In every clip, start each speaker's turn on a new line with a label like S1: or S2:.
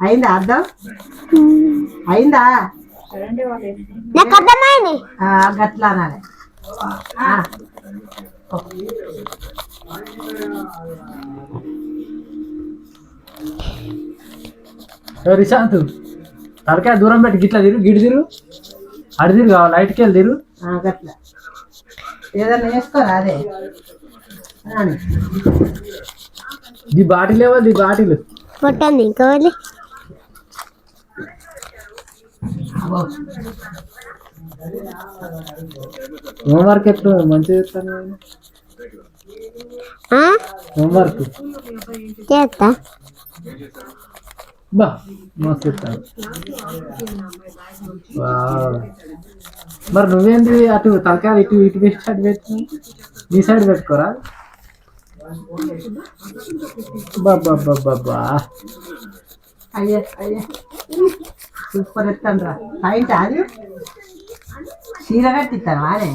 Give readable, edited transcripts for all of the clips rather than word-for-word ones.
S1: అయిందా అర్థం అయిందా
S2: నాకు అర్థమైంది
S1: గట్లా అనాలి
S3: రిశాంత్ తలకాయ దూరం పెట్టి గిట్లా గిడి తిరు అడి తిరు కావాలి లైట్కి వెళ్ళి తిరు
S1: గట్లా ఏదన్నా వేసుకోరా అదే
S3: ది బాటిల్ ఏవో ది బాటిల్
S2: కొట్టండి ఇంకా వెళ్ళి
S3: హోంవర్క్ ఎప్పుడు మంచిగా చెప్తాను హోంవర్క్
S2: చేస్తా
S3: బా మస్తు చెప్తాను మరి నువ్వేంది అటు తలకాయ ఇటు ఇటు పెట్టి అటు పెట్టు నీ సైడ్ పెట్టుకోరా బాబా
S1: అయ్యా అయ్యా సూపర్ ఎత్తాను రా పాయింట్ అది చీర కట్టిస్తాను అదే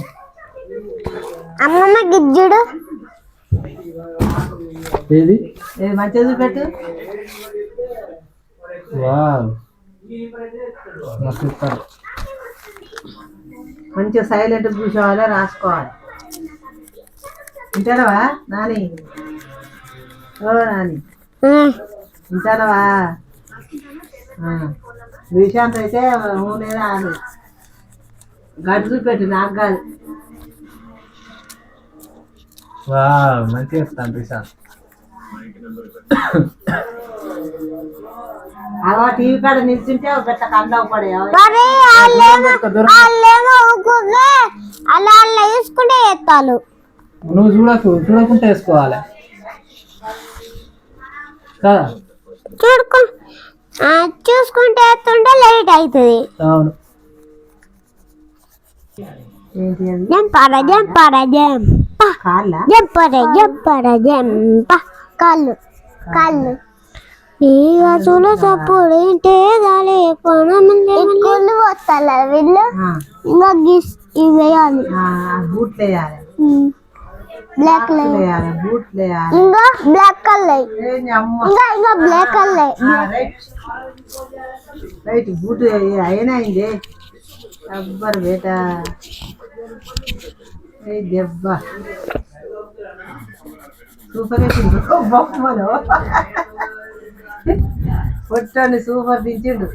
S2: అమ్మమ్మ గిజ్జుడు
S3: ఏది
S1: ఏది మంచిగా చూపెట్టు
S3: వావ్ మస్తు చెప్తారు
S1: మంచిగా సైలెంట్ కూర్చోవాలి రాసుకోవాలి వింటానవా నాని ఓ నాని వింటానవా విశాంత్ అయితే లేదా అని గడ్డు చూపెట్టు నాకు కాదు
S3: వావ్ మంచిగా చెప్తాను రిశాంత్
S1: అలా టీవీ కాడ నిల్చుంటే ఒక గట్ట కందవు పడే
S2: అలా అలా వేసుకుంటే ఎత్తాలు
S3: నువ్వు చూడకుంటే వేసుకోవాలి కదా
S2: చూసుకుంటే ఎత్తుంటే లేట్ అవుతుంది
S3: అవును
S2: కాళ్ళు కాళ్ళు ఈ అసలు సప్పుడు ఏంటే కొలు వస్తాల వీళ్ళు ఇంకా ఇవి వేయాలి
S1: బూట్లు వేయాలి
S2: బ్లాక్
S1: వేయాలి బూట్లు వేయాలి
S2: ఇంకా బ్లాక్ కలర్ ఇంకా బ్లాక్ కలర్
S1: రైట్ బూట్ అయినా అయింది రబ్బర్ బేట దెబ్బ సూపర్ వేసిండు బొమ్మను పొట్టండి సూపర్ దించిండు